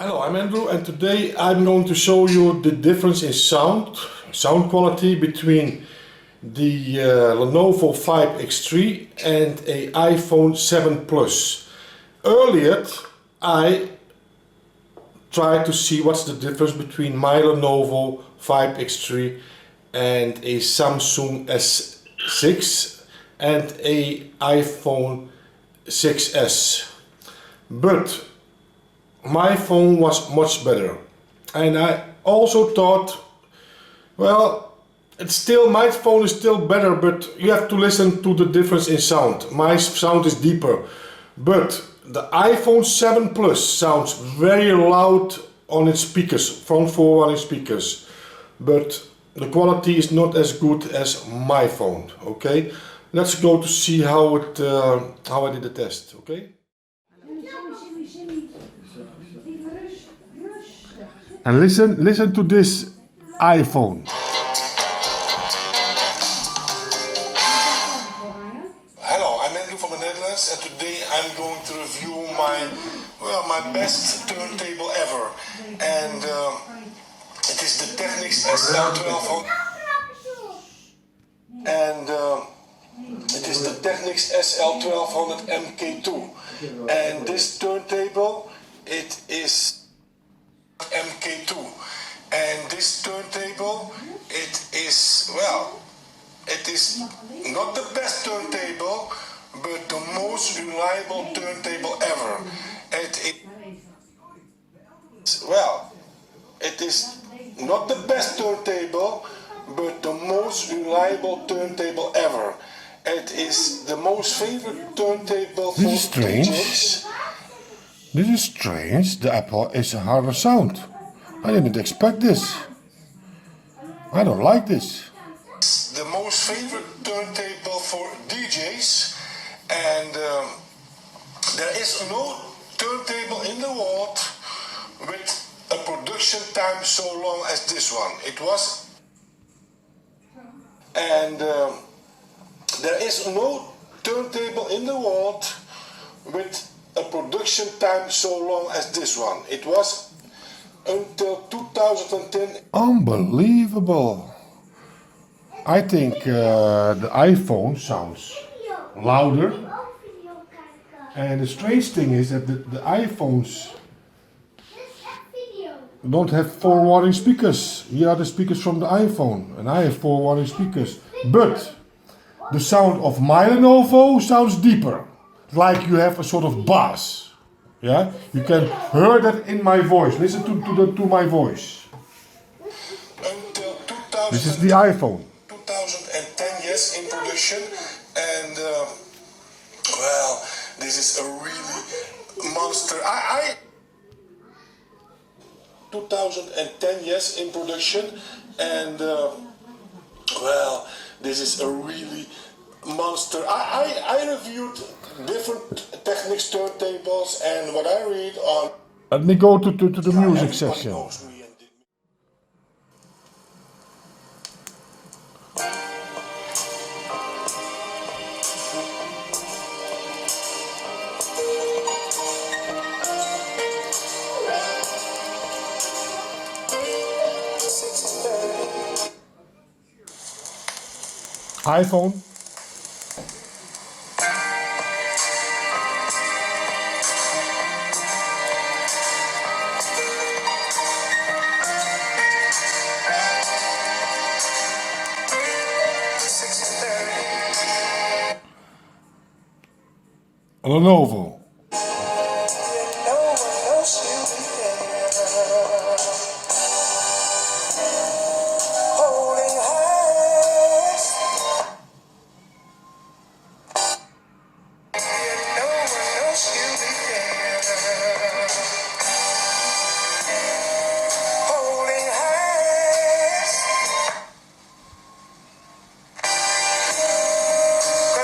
Hello, I'm Andrew, and today I'm going to show you the difference in sound quality between the Lenovo 5X3 and a iPhone 7 Plus. Earlier I tried to see what's the difference between my Lenovo 5X3 and a Samsung S6 and a iPhone 6s. But my phone was much better, and I also thought, well, my phone is still better, but you have to listen to the difference in sound. My sound is deeper, but the iPhone 7 Plus sounds very loud on its speakers, front forwarding speakers, but the quality is not as good as my phone. Okay, let's go to see how I did the test. Okay. And listen to this iPhone. Hello, I'm Andrew from the Netherlands, and today I'm going to review my best turntable ever, and it is the Technics SL1200, and it is the Technics SL1200 MK2, and this turntable, it is MK2, and this turntable, it is not the best turntable, but the most reliable turntable ever. It is not the best turntable, but the most reliable turntable ever. It is the most favorite turntable for DJs. This is strange. The Apple is a harder sound. I didn't expect this. I don't like this. It's the most favorite turntable for DJs, and there is no turntable in the world with a production time so long as this one. There is no turntable in the world with a production time so long as this one. It was until 2010. Unbelievable. I think the iPhone sounds louder. And the strange thing is that the iPhones don't have forwarding speakers. Here are the speakers from the iPhone, and I have forwarding speakers. But the sound of my Lenovo sounds deeper. Like you have a sort of bass. Yeah, you can hear that in my voice. Listen to my voice. Until 2000, this is the iPhone. 2010 years in production, and this is a really monster. 2010 years in production, and this is a really monster. I reviewed different Technics turntables, and what I read on. Let me go to the music section. iPhone. Lenovo.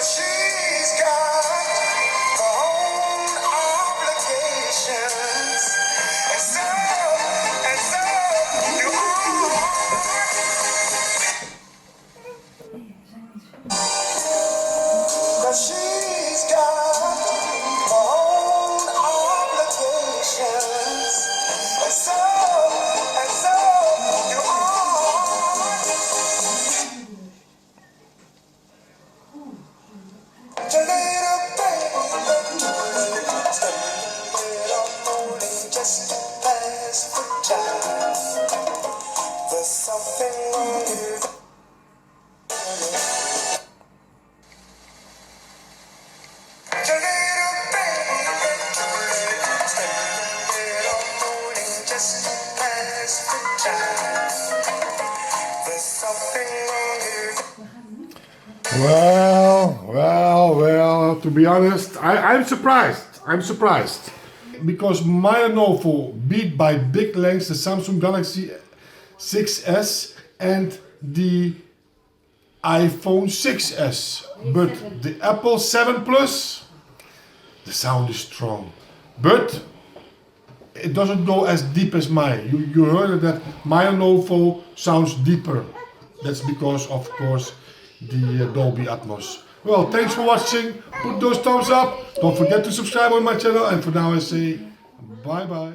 She's got the whole Well, to be honest, I'm surprised. I'm surprised. Because my Lenovo beat by big lengths the Samsung Galaxy 6S and the iPhone 6S. But the Apple 7 Plus, the sound is strong. But it doesn't go as deep as mine. You heard that my Lenovo sounds deeper. That's because, of course, the Dolby Atmos. Well, thanks for watching. Put those thumbs up. Don't forget to subscribe on my channel. And for now I say bye bye.